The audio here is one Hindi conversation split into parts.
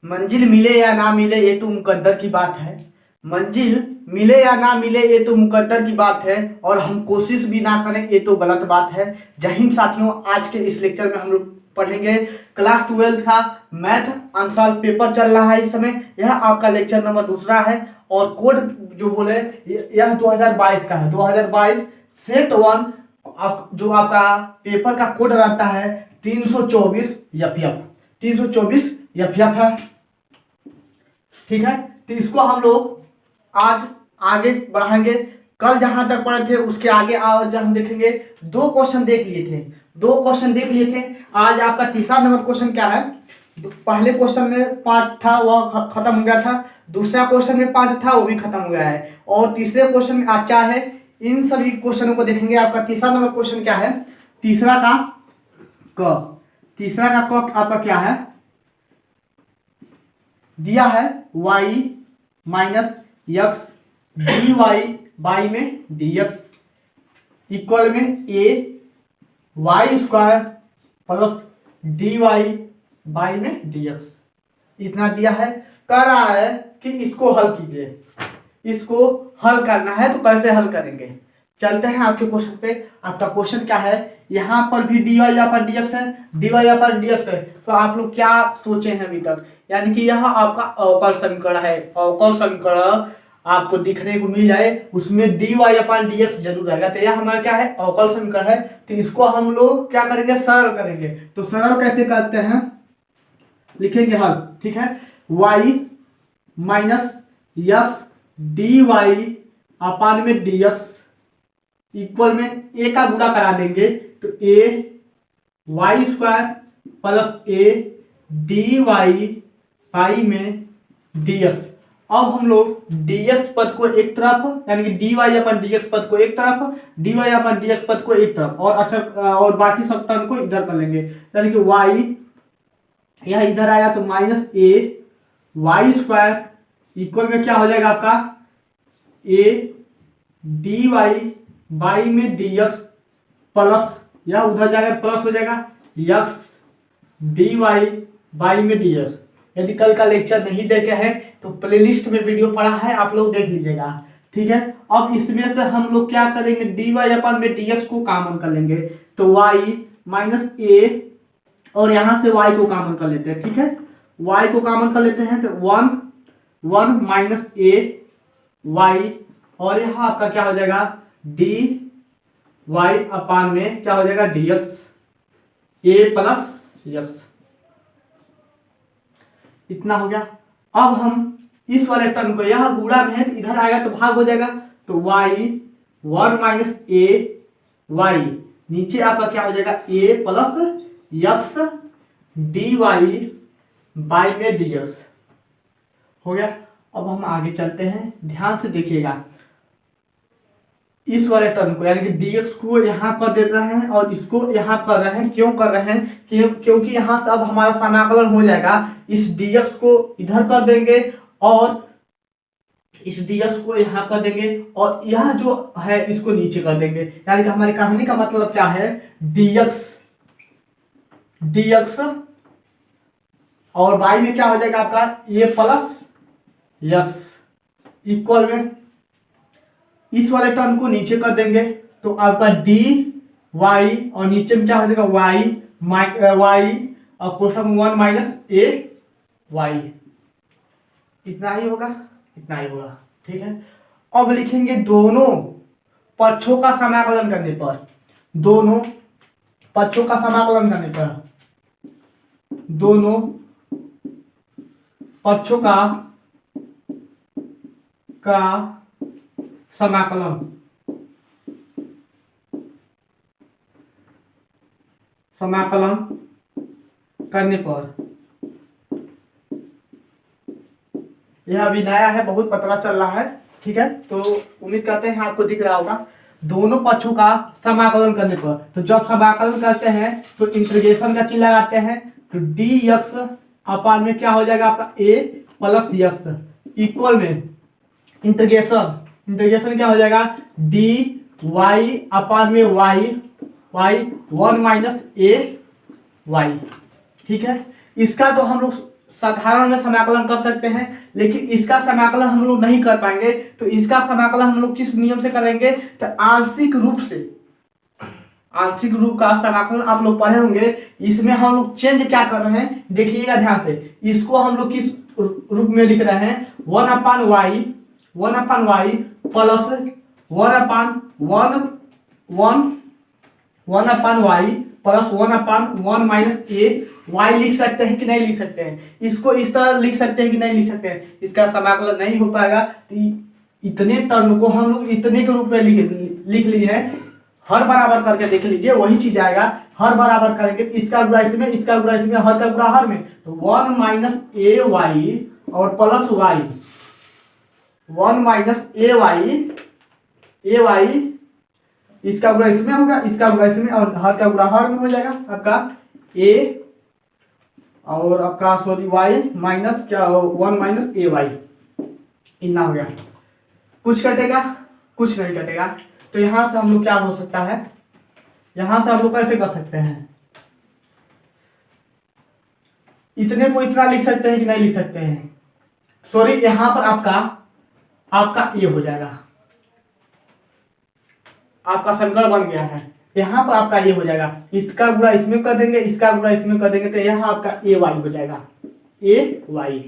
मंजिल मिले या ना मिले ये तो मुकद्दर की बात है। मंजिल मिले या ना मिले ये तो मुकद्दर की बात है, और हम कोशिश भी ना करें ये तो गलत बात है। जय हिंद साथियों, आज के इस लेक्चर में हम लोग पढ़ेंगे क्लास 12 का मैथ आंसर पेपर चल रहा है इस समय। यह आपका लेक्चर नंबर दूसरा है और कोड जो बोले यह 2022 का है। 2022 सेट 1 जो आपका पेपर का कोड रहता है 324 यफ 324 यफ है। ठीक है, तो इसको हम लोग आज आगे बढ़ाएंगे। कल जहां तक पढ़े थे उसके आगे आज हम देखेंगे। दो क्वेश्चन देख लिए थे। आज आपका तीसरा नंबर क्वेश्चन क्या है। पहले क्वेश्चन में 5 था, वह खत्म हो गया था। दूसरा क्वेश्चन में 5 था, वो भी खत्म हो गया है। और तीसरे क्वेश्चन में आज 4 है। इन सभी क्वेश्चनों को देखेंगे। आपका तीसरा नंबर क्वेश्चन क्या है। तीसरा का क आपका क्या है, दिया है y minus x dy y में dx इक्वल में a y square plus dy y में dx। इतना दिया है। कह रहा है कि इसको हल कीजिए। इसको हल करना है तो कैसे हल करेंगे, चलते हैं आपके क्वेश्चन पे। आपका क्वेश्चन क्या है, यहाँ पर भी dy अपन dx है, dy अपन dx है। तो आप लोग क्या सोचे हैं अभी तक, यानी कि यह आपका अवकल समीकरण है। अवकल समीकरण आपको दिखने को मिल जाए उसमें dy अपन dx जरूर रहेगा। तो यह हमारा क्या है, अवकल समीकरण है। तो इसको हम लोग क्या करेंगे, सरल करेंगे। तो सरल कैसे करते हैं, लिखेंगे हल। ठीक है, y माइनस x dy अपान में dx इक्वल में a का गुणा करा देंगे तो a y square plus a dy y में dx। अब हम लोग dx पद को एक तरफ, यानी कि dy अपन dx पद को एक तरफ, dy अपन dx पद को एक तरफ, और बाकी सब टर्म को इधर कर लेंगे। यानी कि y यह इधर आया तो minus a y square equal में क्या हो जाएगा आपका a dy y में dx प्लस, यह उधर जाएगा प्लस हो जाएगा x dy y में dx। यदि कल का लेक्चर नहीं देखे हैं तो प्लेलिस्ट में वीडियो पड़ा है, आप लोग देख लीजिएगा। ठीक है, अब इसमें से हम लोग क्या करेंगे, dy अपन में dx को कॉमन कर लेंगे तो y माइनस a, और यहां से y को कॉमन कर लेते हैं। ठीक है, y को कॉमन कर लेते हैं तो 1 माइनस a y, और यहाँ आपका क्या हो जाएगा dy अपान में क्या हो जाएगा dx a प्लस x। इतना हो गया। अब हम इस वाले टर्म को, यह गुणा में है तो इधर आएगा तो भाग हो जाएगा तो y 1 माइनस a y, नीचे आपका क्या हो जाएगा a plus x dy y में dx हो गया। अब हम आगे चलते हैं, ध्यान से देखिएगा। इस वाले टर्म को यानी कि dx को यहां कर दे रहे हैं और इसको यहां कर रहे हैं। क्यों कर रहे हैं, क्योंकि यहां से अब हमारा समाकलन हो जाएगा। इस dx को इधर कर देंगे और इस dx को यहां कर देंगे, और यह जो है इसको नीचे कर देंगे। यानी कि हमारी कहानी का मतलब क्या है, dx और y में क्या हो जाएगा आपका a प्लस x इक्वल में इस वाले टर्म को नीचे कर देंगे तो आपका dy, और नीचे में क्या हो जाएगा y और क्वेश्चन 1 माइनस a y। इतना ही होगा। ठीक है, अब लिखेंगे दोनों पक्षों का समाकलन करने पर, दोनों पक्षों का समाकलन करने पर, दोनों पक्षों का समाकलन करने पर, यह अभी नया है, बहुत पतला चल रहा है। ठीक है, तो उम्मीद करते हैं आपको दिख रहा होगा। दोनों पक्षों का समाकलन करने पर, तो जब समाकलन करते हैं तो इंटीग्रेशन का चिन्ह लगाते हैं तो dx अपान में क्या हो जाएगा आपका a प्लस x इक्वल में इंटीग्रेशन क्या हो जाएगा dy अपान में y 1 माइनस a y। ठीक है, इसका तो हम लोग साधारण में समाकलन कर सकते हैं, लेकिन इसका समाकलन हम लोग नहीं कर पाएंगे। तो इसका समाकलन हम लोग किस नियम से करेंगे, तो आंशिक रूप से। आंशिक रूप का समाकलन आप लोग पढ़े होंगे। इसमें हम लोग चेंज क्या कर रहे हैं, देखिएगा ध्यान से। इसको हम लोग किस रूप में लिख रहे हैं, 1/y plus 1/y plus 1/1 minus A Y लिख सकते हैं कि नहीं लिख सकते हैं। इसको इस तरह लिख सकते हैं कि नहीं लिख सकते हैं। इसका समाकलन नहीं हो पाएगा। तो इतने टर्म को हम लोग इतने के रूप में लिख लिए हैं। हर बराबर करके देख लीजिए, वही चीज आएगा। हर बराबर करेंगे, इसका गुणा इसमें, इसका गुणा इसमें, हर का गुणा हर में। तो 1 माइनस ए वाई और plus Y, 1 minus A Y इसका गुणा इसमें होगा, इसका गुणा इसमें, और हर का गुणा हर में हो जाएगा आपका ए और आपका सॉरी वाई माइनस क्या 1 माइनस ए वाई, इतना हो गया। कुछ कटेगा, कुछ नहीं कटेगा। तो यहां से हम लोग क्या हो सकता है, यहां से हम लोग कैसे कर सकते हैं, इतने को इतना लिख सकते हैं कि नहीं लिख सकते हैं। सॉरी, यहां पर आपका ये हो जाएगा, आपका समीकरण बन गया है। यहां पर आपका ये हो जाएगा, इसका गुणा इसमें कर देंगे, इसका गुणा इसमें कर देंगे, तो यहाँ आपका ए वाई हो जाएगा, ए वाई।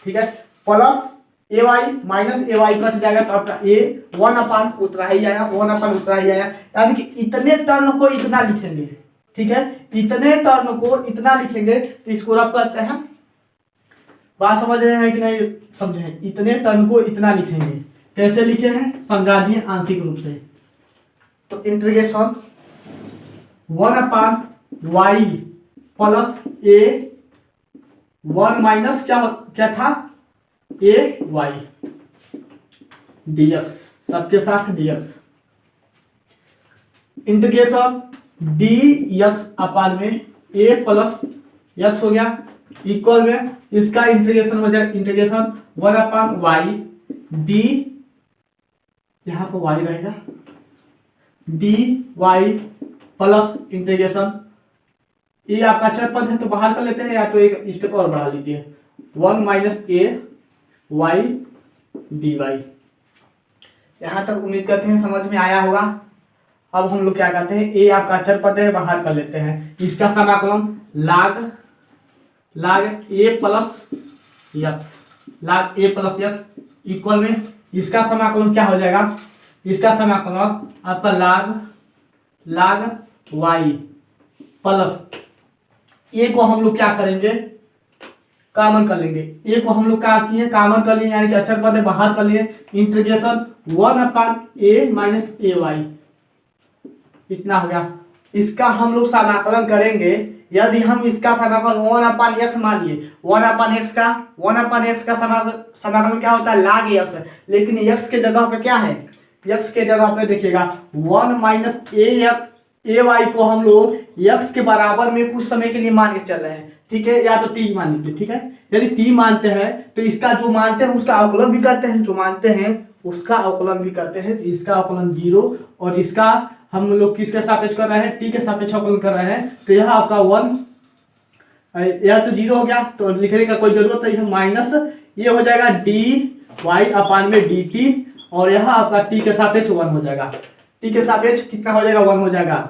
ठीक है, plus A Y minus A Y cut जाएगा, तो आपका ए 1/, उतना ही आया, 1/, उतना ही आया। यानी कि इतने टर्म को इतना लिखेंगे। ठीक है, इतने टर्म को इतना लिखेंगे, तो इसको रब करते हैं। बात समझ रहे हैं कि नहीं समझे हैं? इतने टर्म को इतना लिखेंगे। कैसे लिखे हैं, समझा दिए आंशिक रूप से। तो इंटीग्रेशन 1/y प्लस ए 1 माइनस क्या था, ए वाई dx, सबके साथ dx। इंटीग्रेशन dx अपान में a प्लस x हो गया, इक्वल में इसका इंटीग्रेशन हो जाए, इंटीग्रेशन 1/y d, यहां पर y रहेगा, dy प्लस इंटीग्रेशन, ये आपका अचर पद है तो बाहर कर लेते हैं, या तो एक स्टेप और बढ़ा लीजिए, 1 minus A Y D Y. यहां तक उम्मीद करते हैं समझ में आया होगा। अब हम लोग क्या करते हैं, ए आपका अचर पद है, बाहर कर लेते हैं। इसका समाकलन लाग ए प्लस एक्स इक्वल में इसका समाकलन क्या हो जाएगा, इसका समाकलन आपका लाग वाई प्लस ए को हम लोग क्या करेंगे, कॉमन कर लेंगे। ए को हम लोग क्या किए, कॉमन कर लिए, यानी कि अचर पद है, बाहर कर लिए। Integration 1/a minus A Y, इतना हो गया। इसका हम लोग समाकलन करेंगे। यदि हम इसका समाकलन 1/x मान लिए, 1/x का समाकलन क्या होता है, लाग x, लेकिन x के जगह पे क्या है, x के जगह पे देखिएगा 1 माइनस ए वाई को हम लोग x के बराबर में कुछ समय के लिए मान के चल रहे हैं। ठीक है, या तो t मान लीजिए। ठीक है, यदि t मानते हैं तो इसका जो मानते हैं उसका अवकलन भी करते हैं, जो मानते हैं उसका अवकलन भी करते हैं। इसका अवकलन 0 और इसका हम लोग किसके सापेक्ष कर रहे हैं, t के सापेक्ष अवकलन कर रहे हैं। तो यह आपका 1 या तो 0 हो गया, तो लिखने का कोई जरूरत नहीं, माइनस ये हो जाएगा dy अपान में dt, और यह आपका t के सापेक्ष 1 हो जाएगा। t के सापेक्ष कितना हो जाएगा, 1 हो जाएगा,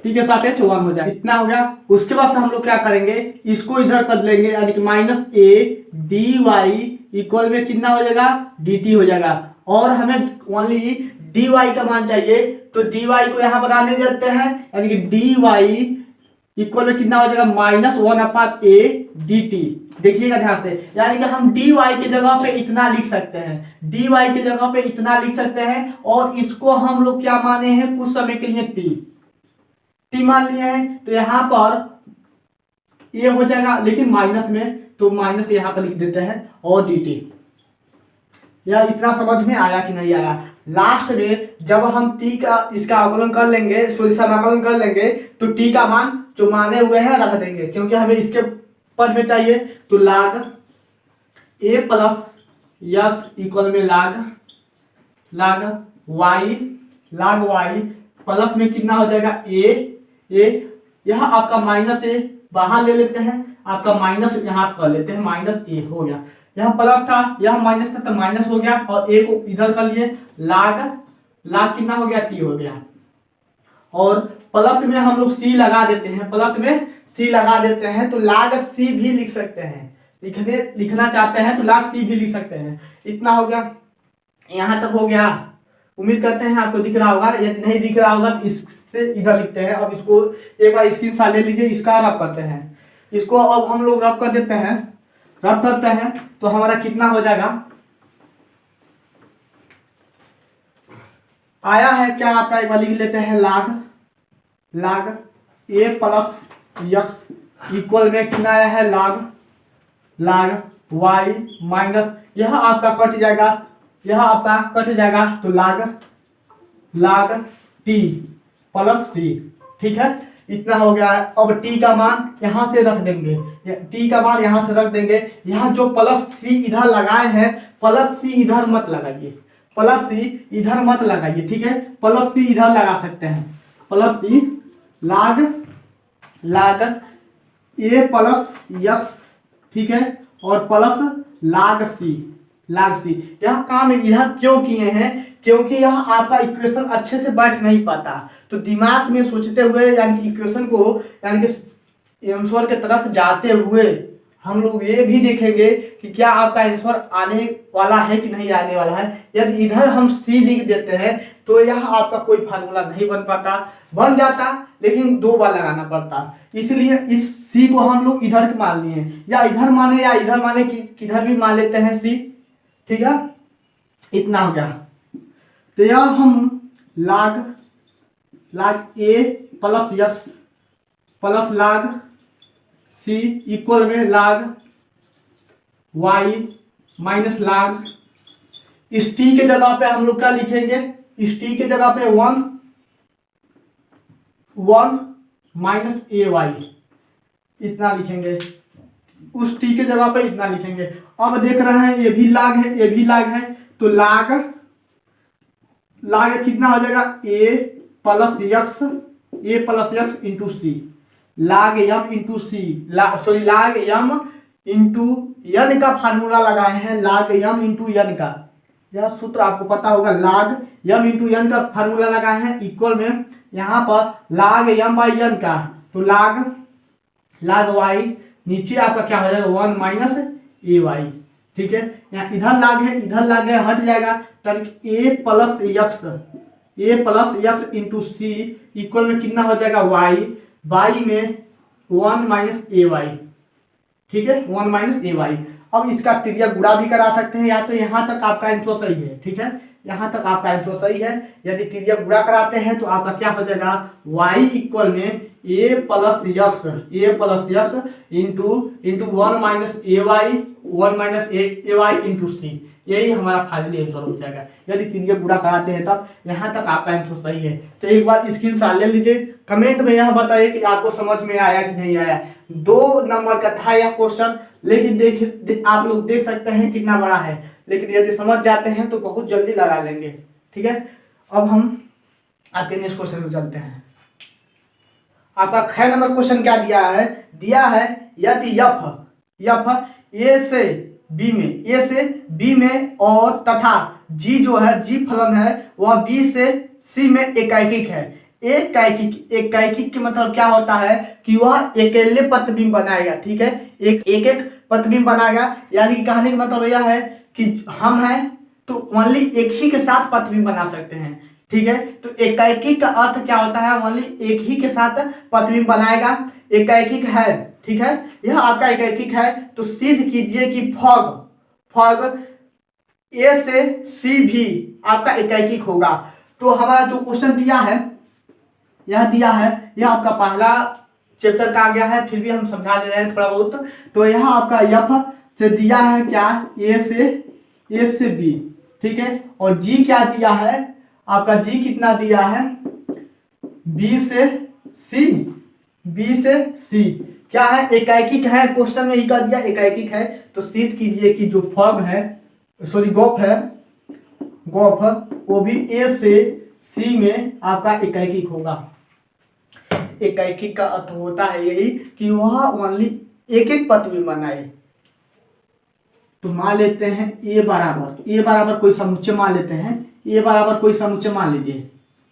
t के सापेक्ष 1 हो जाएगा, इतना हो गया। उसके बाद हम लोग क्या करेंगे, इसको इधर कर लेंगे, यानी कि minus A D Y equal में कितना हो जाएगा, dt हो जाएगा। और हमें ओनली dy का मान चाहिए, तो dy को यहाँ पर आने देते हैं, यानी कि dy इक्वल में कितना हो जाएगा, -1/a dt। देखिएगा ध्यान से, यानी कि हम dy की जगह पे इतना लिख सकते हैं, dy की जगह पे इतना लिख सकते हैं। और इसको हम लोग क्या माने हैं, कुछ समय के लिए t मान लिए हैं, तो यहाँ पर ये हो जाएगा, लेकिन माइनस में, तो माइनस यहाँ पर लिख देते हैं और dt। यह इतना समझ में आया कि नहीं आया। लास्ट में जब हम t का इसका अवकलन कर लेंगे, समाकलन कर लेंगे, तो t का मान जो माने हुए हैं रख देंगे, क्योंकि हमें इसके पद में चाहिए। तो लाग a प्लस यस इक्वल में लाग वाई प्लस में कितना हो जाएगा, a यह आपका माइनस ए बाहर ले लेते हैं, आपका माइनस यहाँ कर लेते हैं, माइनस ए हो गया। यहाँ प्लस था, यहाँ माइनस था, तो माइनस हो गया और ए को इधर कर लिए, लाग लाग कितना हो गया, टी हो गया। और प्लस में हम लोग सी लगा देते हैं, प्लस में सी लगा देते हैं तो लाग सी भी लिख सकते हैं, लिखना चाहते हैं तो लाग सी भी लिख सकते हैं। इतना हो गया, यहाँ तक हो गया। उम्मीद करते हैं आपको दिख रहा होगा, यदि नहीं दिख रहा होगा तो इससे इधर लिखते हैं। अब इसको एक बार स्क्रीनशॉट ले लीजिए, इसका रब करते हैं, इसको अब हम लोग रब कर देते हैं, रब करते हैं तो हमारा कितना हो जाएगा, आया है क्या आपका, एक बार लिख लेते हैं, लाग ए प्लस यक्स इक्वल में कितना आया है, लाग वाई माइनस, यह आपका कट जाएगा, यह आपका कट जाएगा तो लाग टी प्लस सी। ठीक है, इतना हो गया है। अब टी का मान यहां से रख देंगे, टी का मान यहां से रख देंगे। यहाँ जो प्लस सी इधर लगाए हैं, प्लस सी इधर मत लगाइए, प्लस सी इधर मत लगाइए। ठीक है, प्लस सी इधर लगा सकते हैं, प्लस सी लाग ए प्लस यक्स, ठीक है, और प्लस लाग सी। यह काम इधर क्यों किए हैं, क्योंकि यह आपका इक्वेशन अच्छे से बैठ नहीं पाता, तो दिमाग में सोचते हुए यानी कि इक्वेशन को यानी कि आंसर के तरफ जाते हुए हम लोग ये भी देखेंगे कि क्या आपका आंसर आने वाला है कि नहीं आने वाला है। यदि इधर हम सी लिख देते हैं तो यह आपका कोई फार्मूला नहीं बन पाता, बन जाता लेकिन 2 बार लगाना पड़ता। इसलिए इस सी को हम लोग इधर मान लिए, या इधर माने या इधर माने, किधर भी मान लेते हैं सी। ठीक है, इतना हो गया। तो यह हम लाग ए प्लस यक्स प्लस लाग सी इक्वल में लाग वाई माइनस लाग, इस टी के जगह पे हम लोग क्या लिखेंगे, इस टी के जगह पे 1 माइनस ए वाई इतना लिखेंगे, उस टी के जगह पे इतना लिखेंगे। अब देख रहे हैं ये भी लाग है, ये भी लाग है, तो लाग कितना हो जाएगा, ए प्लस यक्स इंटू सी, लाग यम इंटू सी, लाग यम इंटू यन का फार्मूला लगाए हैं, लाग यम इंटू यन का, यह सूत्र आपको पता होगा, लाग यम इंटू यन का फार्मूला लगाए हैं, इक्वल में यहाँ पर लाग यम बाई यन का, तो लाग वाई, नीचे आपका क्या हो जाएगा 1 माइनस ए वाई। ठीक है, यहाँ इधर लाग है, हट जाएगा, तब ए प्लस यक्स इंटू सी इक्वल में कितना हो जाएगा वाई में 1 माइनस ए वाई। ठीक है, 1 माइनस ए वाई। अब इसका तिर्यक गुणा भी करा सकते हैं, या तो यहाँ तक आपका आंसर सही है। ठीक है, यहाँ तक आपका आंसर सही है। यदि तिर्यक गुणा कराते हैं तो आपका क्या हो जाएगा, y इक्वल में ए plus x into 1 minus A Y into सी, यही हमारा फाइनल आंसर हो जाएगा। यदि तिर्यक गुणा कराते हैं तब यहाँ तक आपका आंसर सही है। तो एक बार स्क्रीनशॉट ले लीजिए, कमेंट में यह बताइए कि आपको समझ में आया कि नहीं आया। 2 नंबर का था यह क्वेश्चन, लेकिन आप लोग देख सकते हैं कितना बड़ा है, लेकिन यदि समझ जाते हैं तो बहुत जल्दी लगा लेंगे। ठीक है, अब हम आपके नेक्स्ट क्वेश्चन में चलते हैं। आपका 6 नंबर क्वेश्चन क्या दिया है यदि यफ ए से बी में और तथा जी जो है, जी फलन है वह बी से सी में एकैकिक है। एकैकिक के मतलब क्या होता है कि वह अकेले प्रतिबिंब बनाएगा। ठीक है, एक प्रतिबिंब बनाएगा, यानी कि कहने का मतलब यह है कि हम हैं तो ओनली एक ही के साथ प्रतिबिंब बना सकते हैं। ठीक है, तो एकैकिक का अर्थ क्या होता है, ओनली एक ही के साथ प्रतिबिंब बनाएगा, एकैकिक है। ठीक है, यह आपका एकैकिक है, तो सिद्ध कीजिए कि फॉग ए से सी भी आपका एकैकिक होगा। तो हमारा जो क्वेश्चन दिया है यह आपका पहला चैप्टर का आ गया है, फिर भी हम समझा दे रहे हैं थोड़ा बहुत। तो यह आपका यफ से दिया है क्या, ए से बी। ठीक है, और जी क्या दिया है, आपका जी कितना दिया है, बी से सी क्या है, एकैकिक है। क्वेश्चन में ही कह दिया एकैकिक है, तो सिद्ध कीजिए कि जो फॉग है, गोफ वो भी ए से सी में आपका एकैकिक होगा। एकैकिक का अर्थ होता है यही कि वह ओनली एक एक प्रतिबिंब बनाए। तो मान लेते हैं ए बराबर कोई समुच्चय मान लेते हैं, ए बराबर कोई समुच्चय मान लीजिए,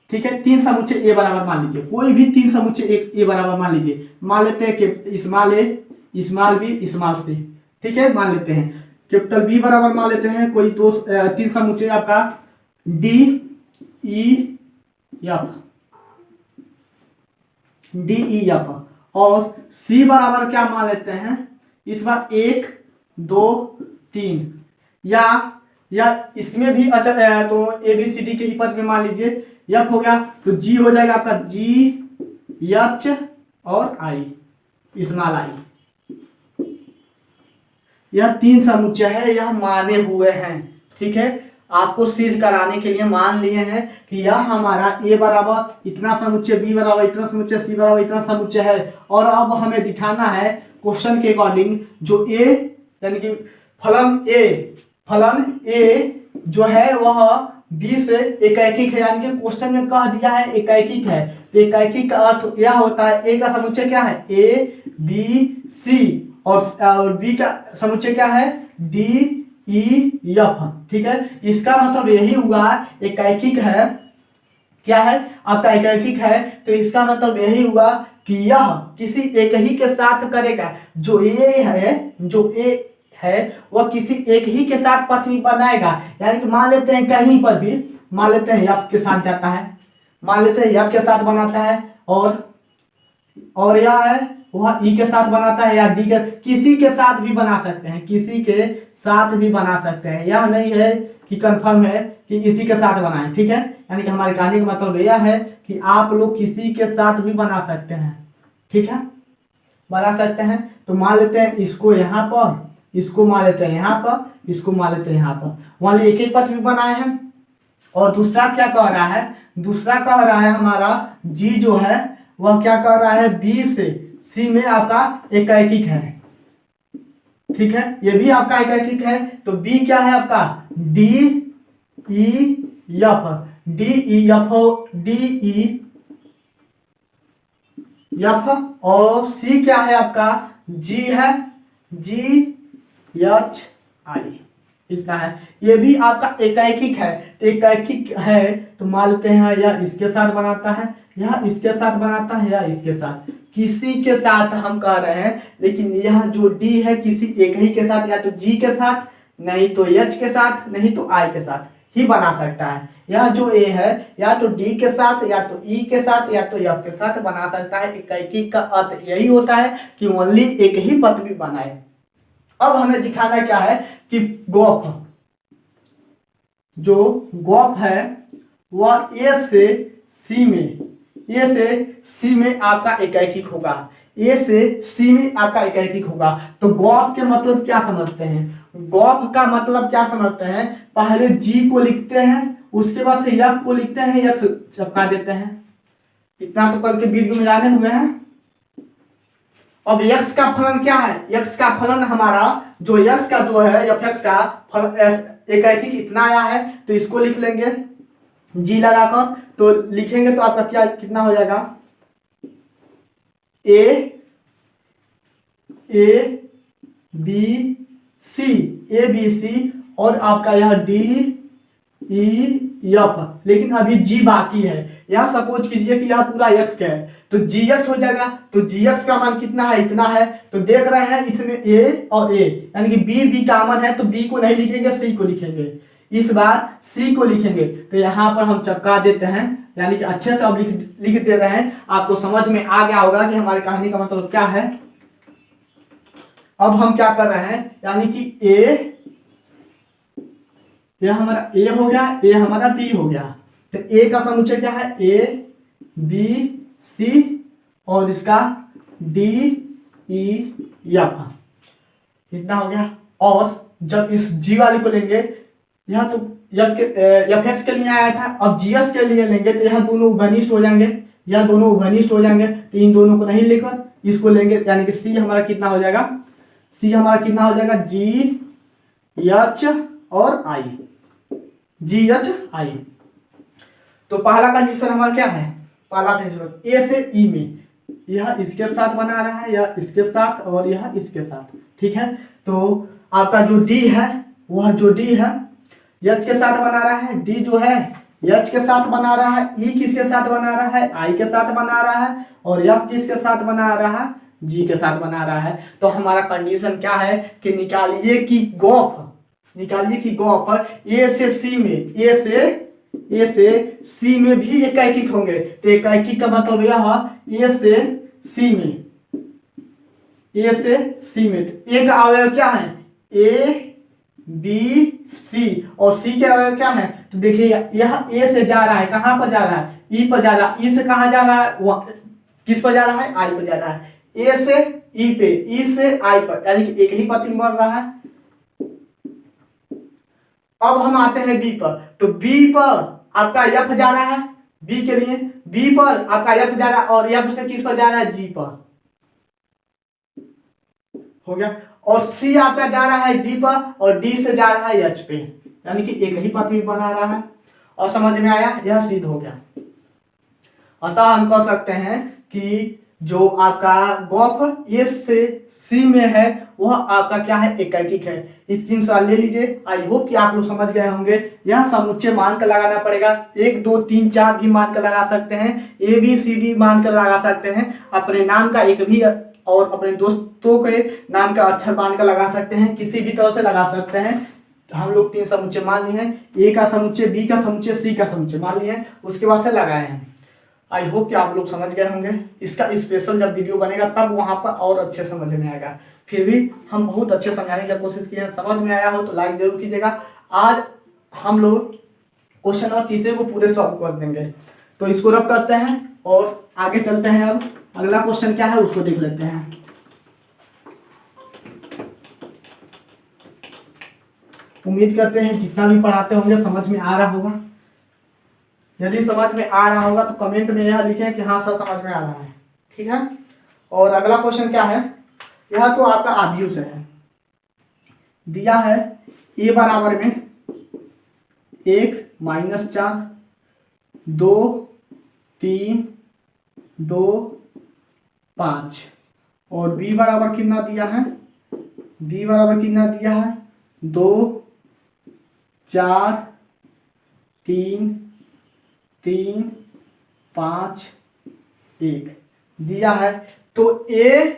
ठीक है, तीन समुच्चय ए बराबर मान लीजिए, कोई भी तीन समुच्चय एक ए बराबर मान लीजिए। मान लेते हैं कि स्मॉल ए स्मॉल बी स्मॉल सी, ठीक है, मान लेते हैं कैपिटल बी बराबर मान लेते हैं कोई दो तीन समुच्चय आपका डी ई एफ और सी बराबर क्या मान लेते हैं इस बार 1 2 3 या इसमें भी अच्छा तो ए बी सी डी के ही पद में मान लीजिए एफ हो गया, तो जी हो जाएगा आपका जी एच और आई स्मॉल आई। यह तीन समुच्चय है, यह माने हुए हैं, ठीक है, आपको सिद्ध कराने के लिए मान लिए हैं कि यह हमारा ए बराबर इतना समुच्चय, बी बराबर इतना समुच्चय, सी बराबर इतना समुच्चय है। और अब हमें दिखाना है क्वेश्चन के अकॉर्डिंग जो ए यानी कि फलन ए जो है वह बी से एकैकिक है, यानी कि क्वेश्चन में कह दिया है एकैकिक है। तो एकैकिक का अर्थ यह होता है ए का समुच्चय क्या है ए बी सी और बी का समुच्चय क्या है डी ई एफ, ठीक है। इसका मतलब यही हुआ एकैकिक है, क्या है आपका एकैकिक है, तो इसका मतलब यही हुआ कि यह किसी एक ही के साथ करेगा। जो ए है वह किसी एक ही के साथ प्रतिबिंब बनाएगा, यानी कि मान लेते हैं कहीं पर भी मान लेते हैं एफ के साथ जाता है, मान लेते हैं एफ के साथ बनाता है और यह है वह ई के साथ बनाता है या डी के किसी के साथ भी बना सकते हैं, किसी के साथ भी बना सकते हैं। यह नहीं है कि कंफर्म है कि इसी के साथ बनाएं, ठीक है, यानी कि हमारी कहानी का मतलब यह है कि आप लोग किसी के साथ भी बना सकते हैं, ठीक है, बना सकते हैं। तो मान लेते हैं इसको यहाँ पर, इसको मान लेते हैं यहाँ पर, इसको मान लेते हैं यहाँ पर, मान लीजिए एक एक पथ भी बनाए हैं। और दूसरा क्या कह रहा है, दूसरा कह रहा है हमारा जी जो है वह क्या कह रहा है बी से सी में आपका एकैकिक है, ठीक है, ये भी आपका एकैकिक है। तो बी क्या है आपका डी ई एफ और सी क्या है आपका जी है जी एच आई, इतना है। ये भी आपका एकैकिक है, एकैकिक है तो मान लेते हैं या इसके साथ बनाता है या इसके साथ बनाता है या इसके साथ, किसी के साथ हम कह रहे हैं। लेकिन यह जो डी है किसी एक ही के साथ, या तो जी के साथ, नहीं तो एच के साथ, नहीं तो आई के साथ ही बना सकता है। यह जो ए है या तो डी के साथ या तो ई के साथ या तो एफ के साथ बना सकता है। एकैकिक का अर्थ यही होता है कि ओनली एक ही प्रतिबिंब बनाए। अब हमें दिखाना क्या है कि गोफ है वह ए से सी में आपका एकैकिक होगा, ए से सी में आपका एकैकिक होगा। तो गॉफ के मतलब क्या समझते हैं, गॉफ का मतलब क्या समझते हैं, पहले जी को लिखते हैं उसके बाद से एफ को लिखते हैं, एफ चिपका देते हैं। इतना तो कल के वीडियो में जाने हुए हैं। अब यक्स का फलन क्या है, यक्स का फलन हमारा जो यक्स का जो है एफ एक्स का फलन एकैकिक इतना आया है, तो इसको लिख लेंगे जी लगाकर। तो लिखेंगे तो आपका क्या कितना हो जाएगा ए बी सी और आपका यह डी ई एफ, लेकिन अभी जी बाकी है। यह सपोज कीजिए कि यह पूरा एक्स का है तो जी एक्स हो जाएगा। तो जी एक्स का मान कितना है इतना है, तो देख रहे हैं इसमें ए और ए यानी कि बी कॉमन है, तो बी को नहीं लिखेंगे सी को लिखेंगे, इस बार सी को लिखेंगे। तो यहाँ पर हम चिपका देते हैं, यानी कि अच्छे से अब लिख दे रहे हैं। आपको समझ में आ गया होगा कि हमारी कहानी का मतलब क्या है। अब हम क्या कर रहे हैं, यानी कि यह हमारा ए हो गया, ए हमारा बी हो गया। तो ए का समुच्चय क्या है ए बी सी और इसका डी ई एफ, इतना हो गया। और जब इस जी वाले को लेंगे, यह तो एफ एक्स के लिए आया था, अब जी एस के लिए लेंगे तो यहाँ दोनों घनिष्ठ हो जाएंगे, यह दोनों घनिष्ठ हो जाएंगे। तो इन दोनों को नहीं लेकर इसको लेंगे, यानी कि सी हमारा कितना हो जाएगा, सी हमारा कितना हो जाएगा जी एच और आई, जी एच आई। तो पहला कंडीशन हमारा क्या है, पहला कंडीशन ए से ई में, यह इसके साथ बना रहा है, यह इसके साथ और यह इसके साथ। ठीक है, तो आपका जो डी है वह जो डी है एच के साथ बना रहा है, डी जो है एच के साथ बना रहा है, ई किसके साथ बना रहा है, आई के साथ बना रहा है, और एफ किसके साथ बना रहा है, जी के साथ बना रहा है। तो हमारा कंडीशन क्या है कि निकालिए कि गॉफ ए से सी में, ए से सी में भी एकैकिक होंगे। तो एकैकिक का मतलब यह ए से सी में तो एक अवयव क्या है, ए बी सी, और सी के अवयव क्या है, तो देखिए यह ए से जा रहा है, कहां पर जा रहा है, ई पर जा रहा है, ई से कहां जा रहा है, किस पर जा रहा है, आई पर जा रहा है, ए से ई पे, ई से आई पर, यानी कि एक ही पति बढ़ रहा है। अब हम आते हैं बी पर, तो बी पर आपका एफ जा रहा है, बी के लिए बी पर आपका एफ जा रहा है, और एफ से किस पर जा रहा है, जी पर, हो गया। और सी आपका जा रहा है डी पर, और डी से जा रहा है एच पे, यानी कि एक ही पथ भी बना रहा है। और समझ में आया, यह सिद्ध हो गया। अतः हम कह सकते हैं कि जो आपका गॉफ ए से सी में है वह आपका क्या है, एकैकिक है। इस 3 सवाल ले लीजिए। आई होप कि आप लोग समझ गए होंगे। यह समुच्चय मान कर लगाना पड़ेगा, 1 2 3 4 भी मान कर लगा सकते हैं, ए बी सी डी मान कर लगा सकते हैं, अपने नाम का एक भी और अपने दोस्तों के नाम का अक्षर मान कर लगा सकते हैं, किसी भी तरह से लगा सकते हैं। हम लोग 3 समुच्चय मान लिए हैं, ए का समुच्चय, बी का समुच्चय, सी का समुच्चय मान लिए हैं, उसके बाद से लगाए हैं। आई होप कि आप लोग समझ गए होंगे। इसका स्पेशल जब वीडियो बनेगा तब वहां पर और अच्छे समझ में आएगा। फिर भी हम बहुत अच्छे समझाने की कोशिश किए हैं। समझ में आया हो तो लाइक जरूर कीजिएगा। आज हम लोग क्वेश्चन नंबर 3 को पूरे सॉल्व कर देंगे। तो इसको रब करते हैं और आगे चलते हैं। अब अगला क्वेश्चन क्या है उसको देख लेते हैं। उम्मीद करते हैं जितना भी पढ़ाते होंगे समझ में आ रहा होगा। यदि समझ में आ रहा होगा तो कमेंट में यह लिखें कि हाँ सर समझ में आ रहा है। ठीक है, और अगला क्वेश्चन क्या है, यह तो आपका आव्यूह है। दिया है ए बराबर में 1 - 4 2 3 2 5 और बी बराबर कितना दिया है, बी बराबर कितना दिया है 2 4 3 3 5 1 दिया है। तो ए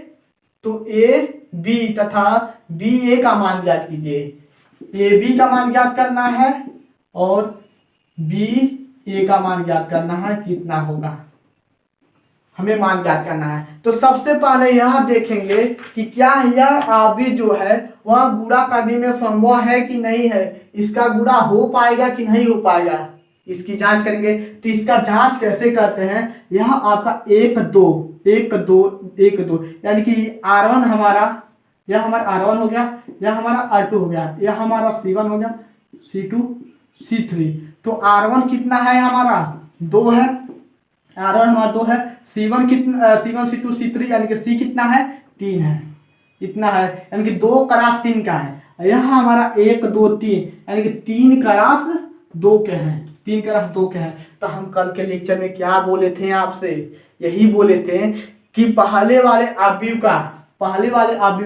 बी तथा बी ए का मान ज्ञात कीजिए। ए बी का मान ज्ञात करना है और बी ए का मान ज्ञात करना है, कितना होगा हमें मान ज्ञात करना है। तो सबसे पहले यह देखेंगे कि क्या यह आव्यूह जो है वह गुणा करने में संभव है कि नहीं है, इसका गुणा हो पाएगा कि नहीं हो पाएगा, इसकी जांच करेंगे। तो इसका जांच कैसे करते हैं, यह आपका 1 2 1 2 1 2 यानी कि R1 हमारा, यह हमारा R1 हो गया, यह हमारा R2 हो गया, यह हमारा C1 हो गया, C2 C3। तो R1 कितना है हमारा 2 है, R1 हमारा 2 है, C1 कितना, C1 C2 C3 यानी कि C कितना है 3 है, इतना है, यानी कि 2 क्रॉस 3 का है। यह हमारा 1 2 3 यानी कि 3 क्रॉस 2 के हैं, 3 क्रॉस 2 के हैं। तो हम कल के लेक्चर में क्या बोले थे आपसे, यही बोले थे कि पहले वाले आव्यूह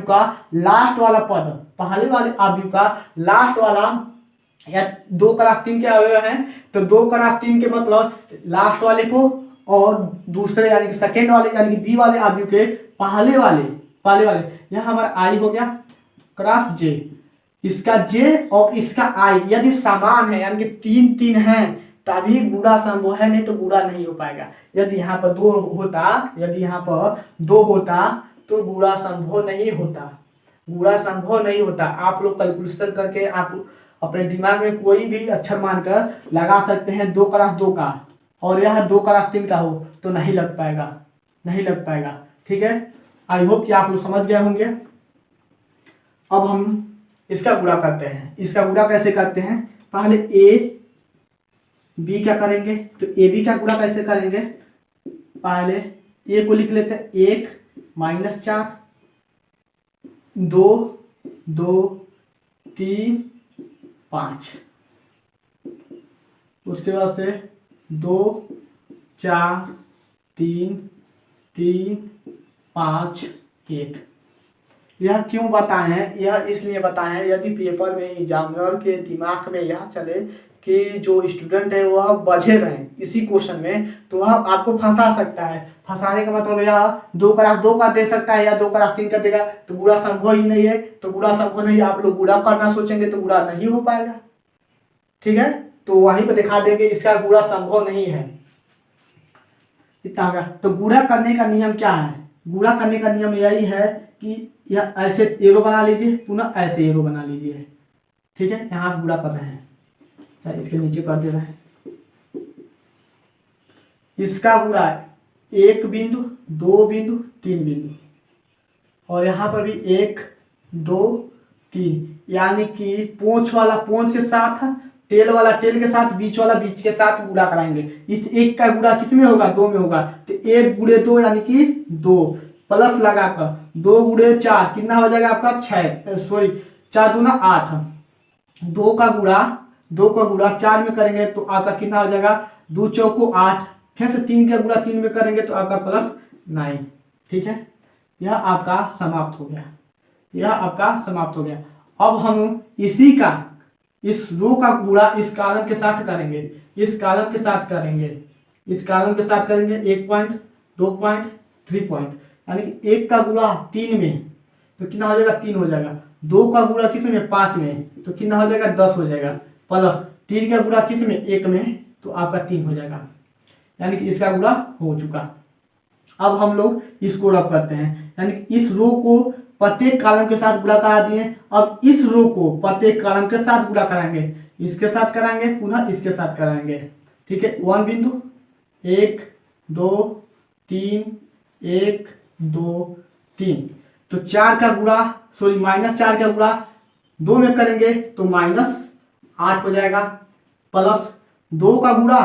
का लास्ट वाला पद, पहले वाले आव्यूह का लास्ट वाला या 2 क्रॉस 3 के अवयव हैं, तो 2 क्रॉस 3 के मतलब लास्ट वाले को और दूसरे यानी कि सेकेंड वाले यानी कि बी वाले आव्यूह के पहले वाले यह हमारा आई हो गया क्रॉस जे, इसका जे और इसका आई यदि समान है यानी कि 3 3 है तभी गुणा संभव है, नहीं तो गुणा नहीं हो पाएगा। यदि यहाँ पर 2 होता, यदि यहाँ पर 2 होता तो गुणा संभव नहीं होता, गुणा संभव नहीं होता। आप लोग कैलकुलेशन करके आप अपने दिमाग में कोई भी अक्षर मानकर लगा सकते हैं 2 क्रॉस 2 का, और यह 2 क्रॉस 3 का हो तो नहीं लग पाएगा, नहीं लग पाएगा। ठीक है, आई होप कि आप लोग समझ गए होंगे। अब हम इसका गुणा करते हैं। इसका गुणा कैसे करते हैं, पहले ए बी क्या करेंगे, तो ए बी का गुणा कैसे करेंगे, पहले ए को लिख लेते हैं 1 - 4 2 2 3 5, उसके बाद से 2 4 3 3 5 1। यह क्यों बताए हैं? यह इसलिए बताए हैं यदि पेपर में एग्जामिनर के दिमाग में यह चले कि जो स्टूडेंट है वह बझे रहें इसी क्वेश्चन में, तो वह आपको फंसा सकता है। फंसाने का मतलब यह 2 क्लास 2 का दे सकता है या 2 क्लास 3 का देगा, तो गुणा संभव ही नहीं है। तो गुणा संभव नहीं, आप लोग गुणा करना सोचेंगे तो गुणा नहीं हो पाएगा। ठीक है, तो वहीं पे दिखा देंगे इसका गुणा संभव नहीं है। इतना होगा। तो गुणा करने का नियम क्या है? गुणा करने का नियम यही है कि यह ऐसे एरो बना लीजिए, पुनः ऐसे एरो बना लीजिए। ठीक है, यहाँ आप गुणा कर रहे हैं, इसके नीचे कर दे रहे हैं। इसका गुणा 1 बिंदु 2 बिंदु 3 बिंदु, और यहाँ पर भी 1 2 3, यानी कि पोंछ वाला पोंछ के साथ, टेल वाला टेल के साथ, बीच वाला बीच के साथ गुणा कराएंगे। इस 1 का गुणा किस में होगा? 2 में होगा। तो 1 गुणे 2 यानी कि 2, प्लस लगाकर 2 गुणे 4 कितना हो जाएगा आपका? 6, सॉरी 4 दूना 8। 2 का गुणा 4 में करेंगे तो आपका कितना हो जाएगा? 2 चौको 8, फिर से 3 का गुणा 3 में करेंगे तो आपका प्लस 9। ठीक है, यह आपका समाप्त हो गया, यह आपका समाप्त हो गया। अब हम इसी का इस रो का गुणा इस कॉलम के साथ करेंगे, इस कॉलम के साथ करेंगे, इस कॉलम के साथ करेंगे। 1 पॉइंट 2 पॉइंट 3 पॉइंट, यानी कि 1 का गुणा 3 में तो कितना हो जाएगा? 3 हो जाएगा। 2 का गुणा किस में? 5 में, तो कितना हो जाएगा? 10 हो जाएगा। प्लस 3 का गुणा किस में? 1 में, तो आपका 3 हो जाएगा, यानी कि इसका गुणा हो चुका। अब हम लोग इसको रब करते हैं, यानी कि इस रो को प्रत्येक कॉलम के साथ गुणा करा दिए। अब इस रो को प्रत्येक कॉलम के साथ गुणा कराएंगे, इसके साथ कराएंगे, पुनः इसके साथ कराएंगे। ठीक है, 1 बिंदु 1 2 3 1 2 3, तो 4 का गुणा सॉरी -4 का गुणा 2 में करेंगे तो -8 हो जाएगा। प्लस 2 का गुणा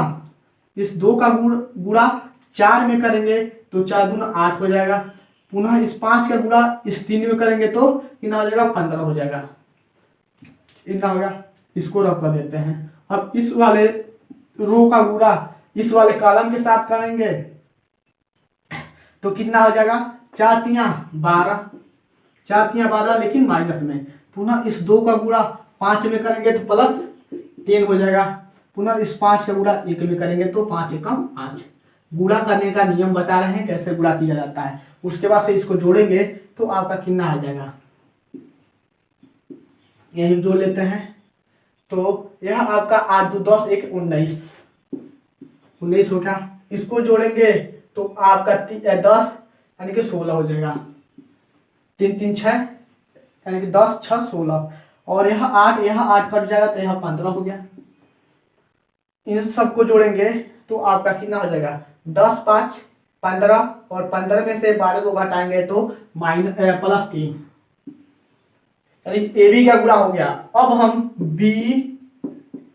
इस 2 का गुणा 4 में करेंगे तो 4 दूना 8 हो जाएगा। पुनः इस 5 का गुणा इस 3 में करेंगे तो कितना हो जाएगा? 15 हो जाएगा। इतना हो गया, इसको रख कर देते हैं। अब इस वाले रो का गुणा इस वाले कॉलम के साथ करेंगे तो कितना हो जाएगा? 4 तियां 12, 4 तियां 12 लेकिन माइनस में। पुनः इस 2 का गुणा 5 में करेंगे तो प्लस 10 हो जाएगा। पुनः इस 5 का गुणा 1 में करेंगे तो 5 एकम 5। गुणा करने का नियम बता रहे हैं कैसे गुणा किया जाता है। उसके बाद से इसको जोड़ेंगे तो आपका कितना आ जाएगा, यही जोड़ लेते हैं। तो यह आपका 8 2 10 1 19 हो गया। इसको जोड़ेंगे तो आपका 10 यानी कि 16 हो जाएगा। 3 3 6 यानी कि 10 6 16, और यह 8 कट जाएगा तो यह 15 हो गया। इन सबको जोड़ेंगे तो आपका कितना हो जाएगा? 10 5 15, और 15 में से 12 को घटाएंगे तो +3, यानी ए बी का गुणा हो गया। अब हम बी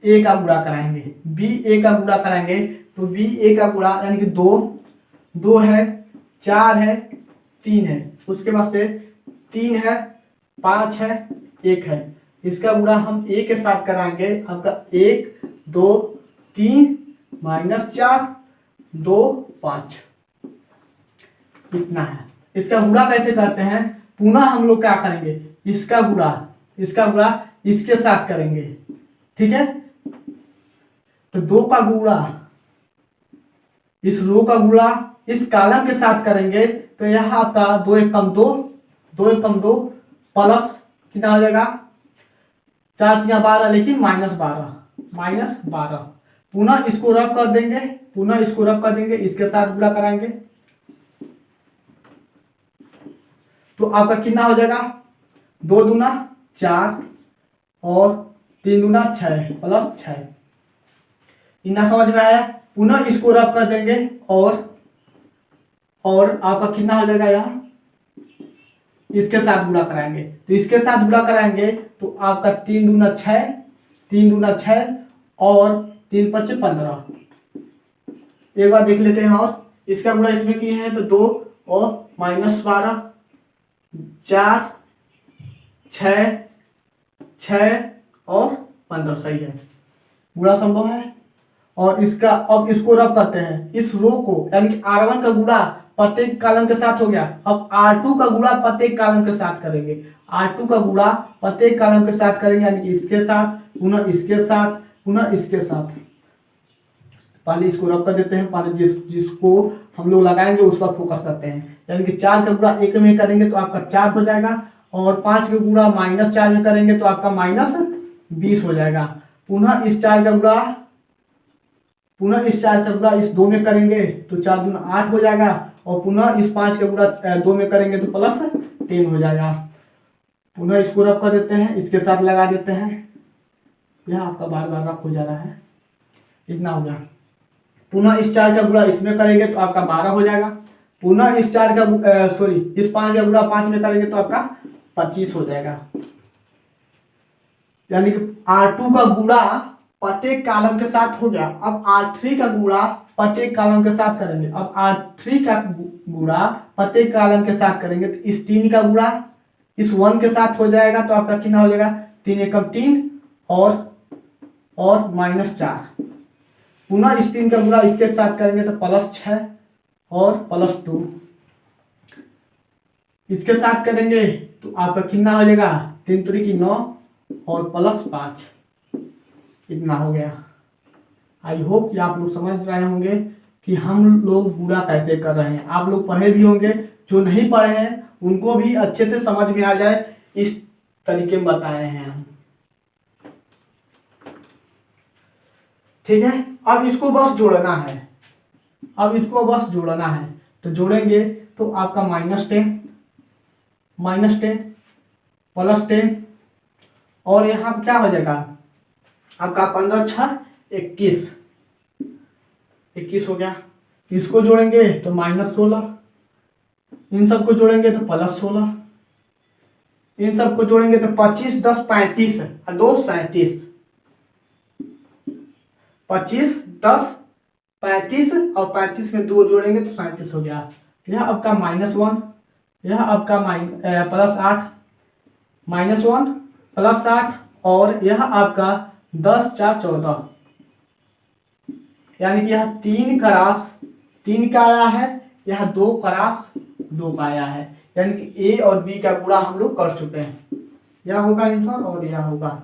ए का गुणा कराएंगे, बी ए का गुणा कराएंगे तो बी ए का गुणा यानी कि 2 है, 4 है, 3 है, उसके बाद से 3 है, 5 है, 1 है। इसका गुणा हम ए के साथ कराएंगे, आपका 1 2 3 -4 2 5, इतना है। इसका गुणा कैसे करते हैं? पुनः हम लोग क्या करेंगे? इसका गुणा इसके साथ करेंगे। ठीक है, तो 2 का गुणा इस रो का गुणा इस कॉलम के साथ करेंगे तो यह आपका 2 एकम 2 प्लस कितना हो जाएगा? 4 तियां 12 लेकिन -12। पुनः इसको रब कर देंगे, इसके साथ गुणा कराएंगे तो आपका कितना हो जाएगा? 2 दूना 4 और 3 दूना 6 प्लस 6। इतना समझ में आया? पुनः इसको रब कर देंगे और आपका कितना हो जाएगा? यहाँ इसके साथ गुणा कराएंगे, तो इसके साथ गुणा कराएंगे तो आपका 3 दूना 6 और 3 5 15। एक बार देख लेते हैं, और इसका गुणा इसमें किए हैं तो 2 और -12 4 6 और 15, सही है, गुणा संभव है। और इसका अब इसको रब करते हैं, इस रो को यानी कि R1 का गुणा प्रत्येक कॉलम के साथ हो गया। अब R2 का गुणा प्रत्येक कॉलम के साथ करेंगे, R2 का गुणा प्रत्येक कॉलम के साथ करेंगे, यानी कि इसके साथ पुनः इसके साथ पुनः इसके साथ। पहले इसको रब कर देते हैं, पहले जिसको हम लोग लगाएंगे उस पर फोकस करते हैं। यानी कि 4 का गुणा 1 में करेंगे तो आपका 4 हो जाएगा, और 5 का गुणा -4 में करेंगे तो आपका -20 हो जाएगा। पुनः इस 4 का गुणा इस 2 में करेंगे तो 4 दूना 8 हो जाएगा, और पुनः इस 5 का गुणा 2 में करेंगे तो +10 हो जाएगा। पुनः इसको रब कर देते हैं, इसके साथ लगा देते हैं, यह आपका बार बार रब हो जा रहा है, इतना हो गया। पुनः इस 4 का गुणा इसमें करेंगे तो आपका 12 हो जाएगा। पुनः इस 4 का इस 5 का गुणा 5 में करेंगे तो आपका 25 हो जाएगा। यानी कि R2 का गुणा प्रत्येक कॉलम के साथ हो गया। अब R3 का गुणा प्रत्येक कॉलम के साथ करेंगे। अब R3 का गुणा प्रत्येक कॉलम के साथ करेंगे तो इस 3 का गुणा इस 1 के साथ हो जाएगा, तो आपका कितना हो जाएगा 3 एकम 3 और -4। पुनः इस 3 का गुणा इसके साथ करेंगे तो +6 और +2। इसके साथ करेंगे तो आपका कितना हो जाएगा 3 3 की 9 और +5, इतना हो गया। आई होप कि आप लोग समझ रहे होंगे कि हम लोग गुणा कैसे कर रहे हैं। आप लोग पढ़े भी होंगे, जो नहीं पढ़े हैं उनको भी अच्छे से समझ में आ जाए, इस तरीके में बताए हैं हम। ठीक है, अब इसको बस जोड़ना है, तो जोड़ेंगे तो आपका -10 +10 और यहाँ क्या हो जाएगा आपका 15 6 21 हो गया। इसको जोड़ेंगे तो -16, इन सबको जोड़ेंगे तो +16, इन सबको जोड़ेंगे तो 25 10 35 और 2 37, 25 10 35 और 35 में 2 जोड़ेंगे तो 37 हो गया। यह आपका -1, यह आपका +8 -1 +8 और यह आपका 10 4 14, यानी कि यह 3 का आया है, यह 2 का आया है, यानी कि A और B का गुणा हम लोग कर चुके हैं। यह होगा आंसर और यह होगा।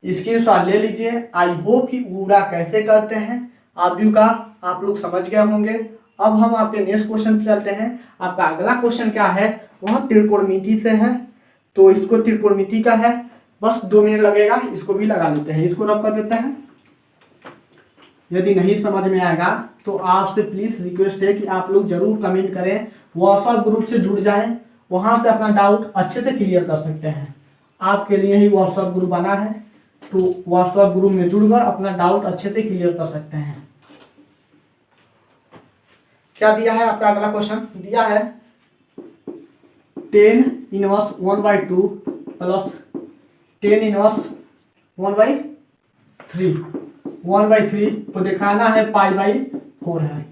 इसके अनुसार ले लीजिए। आई होप कि गुणा कैसे करते हैं आप लोग समझ गए होंगे। अब हम आपके नेक्स्ट क्वेश्चन पे चलते हैं। आपका अगला क्वेश्चन क्या है, वह त्रिकोणमिति से है। तो इसको त्रिकोणमिति का है, बस 2 मिनट लगेगा, इसको भी लगा लेते हैं, इसको रब कर देते हैं। यदि नहीं समझ में आएगा तो आपसे प्लीज रिक्वेस्ट है कि आप लोग जरूर कमेंट करें, व्हाट्सएप ग्रुप से जुड़ जाएं, वहां से अपना डाउट अच्छे से क्लियर कर सकते हैं। आपके लिए ही व्हाट्सएप ग्रुप बना है, तो व्हाट्सएप ग्रुप में जुड़कर अपना डाउट अच्छे से क्लियर कर सकते हैं। क्या दिया है आपका अगला क्वेश्चन, दिया है 10 इनवर्स 1/2 प्लस 10 इनवर्स 1/3 को दिखाना है π/4 है,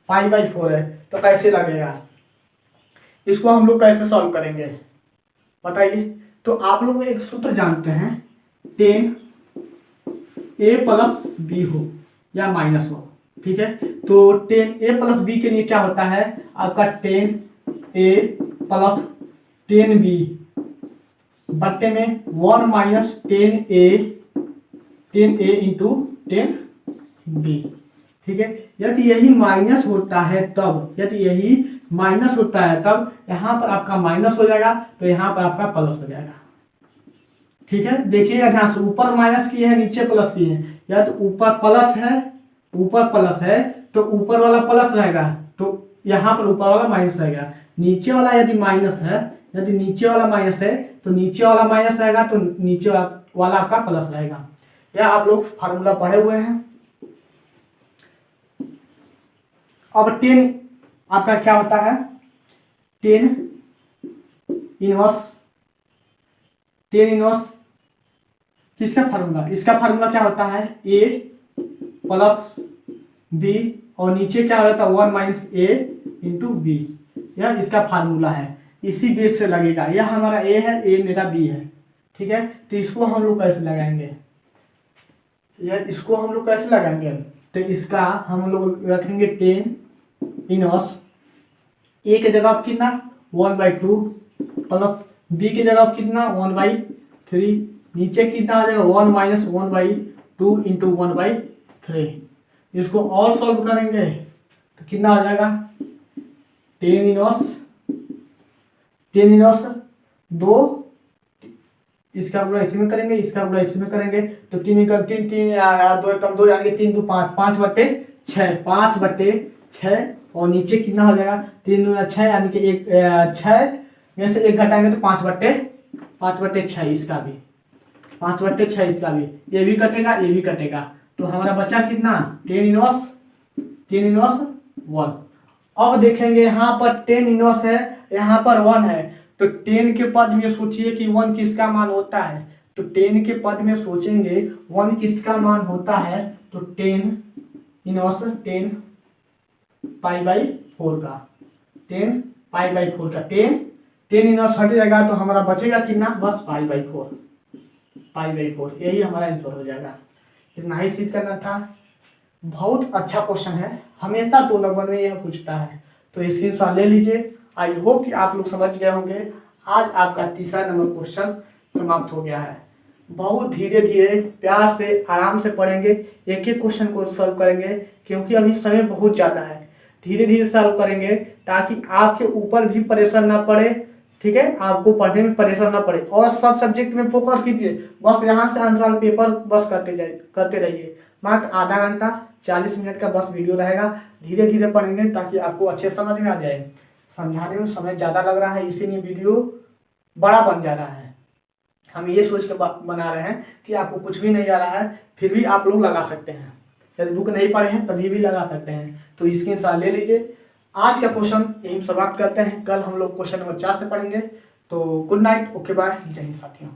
π/4 है, तो कैसे लगेगा, इसको हम लोग कैसे सॉल्व करेंगे बताइए। तो आप लोग एक सूत्र जानते हैं, 10a + b हो या माइनस हो, ठीक है। तो 10a + b के लिए क्या होता है आपका 10a + 10b बट्टे में 1 - 10a इंटू 10b, ठीक है। यदि यही माइनस होता है तब, यहाँ पर आपका माइनस हो जाएगा, तो यहाँ पर आपका प्लस हो जाएगा, ठीक है। देखिएगा ध्यान से, ऊपर माइनस किए हैं नीचे प्लस किए हैं, या तो ऊपर प्लस है तो ऊपर वाला प्लस रहेगा, तो यहाँ पर ऊपर वाला माइनस रहेगा। नीचे वाला यदि नीचे वाला माइनस है तो नीचे वाला माइनस रहेगा, तो नीचे वाला आपका प्लस रहेगा। यह आप लोग फार्मूला पढ़े हुए हैं। अब 10 आपका क्या होता है, 10 इनवर्स किसका फार्मूला, इसका फार्मूला क्या होता है a + b और नीचे क्या होता है 1 - a इंटू b, यह इसका फार्मूला है। इसी बेस से लगेगा, यह हमारा a है, a मेरा b है, ठीक है। तो इसको हम लोग कैसे लगाएंगे, तो इसका हम लोग रखेंगे 10 इनवर्स ए की जगह आप कितना 1/2 प्लस बी की जगह आप कितना 1/3, नीचे कितना आ जाएगा 1 माइनस 1/2 इंटू 1/3। इसको और सॉल्व करेंगे तो कितना आ जाएगा टेन इनवर्स 2, इसका गुणा इसी में करेंगे, इसका गुणा इसी में करेंगे तो 3 एकम 3 2 एकम 2 यानी कि 3 2 5 5/6 और नीचे कितना हो जाएगा 3 दूना 6 यानी कि 6 में से 1 घटाएंगे तो 5/6 इसका भी 5/6 इसका भी, ये भी कटेगा तो हमारा बचा कितना 10 इनवर्स 1। अब देखेंगे यहाँ पर 10 इनवर्स है, यहाँ पर 1 है तो 10 के पद में सोचिए कि 1 किसका मान होता है, तो 10 के पद में सोचेंगे 1 किसका मान होता है तो 10 इनवर्स 10 पाई/4 का 10 इनवर्स हट जाएगा तो हमारा बचेगा कितना बस पाई/4, यही हमारा आंसर हो जाएगा। इतना ही सिद्ध करना था। बहुत अच्छा क्वेश्चन है, हमेशा 2 नंबर में यह पूछता है तो स्क्रीनशॉट ले लीजिए। आई होप कि आप लोग समझ गए होंगे। आज आपका तीसरा नंबर क्वेश्चन समाप्त हो गया है। बहुत धीरे धीरे प्यार से आराम से पढ़ेंगे, एक एक क्वेश्चन को सॉल्व करेंगे क्योंकि अभी समय बहुत ज़्यादा है। धीरे धीरे सॉल्व करेंगे ताकि आपके ऊपर भी प्रेशर ना पड़े, ठीक है, आपको पढ़ने में प्रेशर ना पड़े और सब सब्जेक्ट में फोकस कीजिए। बस यहाँ से आंसर पेपर बस करते रहिए। मात्र आधा घंटा 40 मिनट का बस वीडियो रहेगा। धीरे धीरे पढ़ेंगे ताकि आपको अच्छे समझ में आ जाए। समझाने में समय ज़्यादा लग रहा है इसीलिए वीडियो बड़ा बन जा रहा है। हम ये सोच के बना रहे हैं कि आपको कुछ भी नहीं आ रहा है फिर भी आप लोग लगा सकते हैं। यदि बुक नहीं पढ़े हैं तभी भी लगा सकते हैं, तो इसके साथ ले लीजिए। आज का क्वेश्चन यही समाप्त करते हैं। कल हम लोग क्वेश्चन नंबर 4 से पढ़ेंगे। तो गुड नाइट, ओके बाय, जय हिंद साथियों।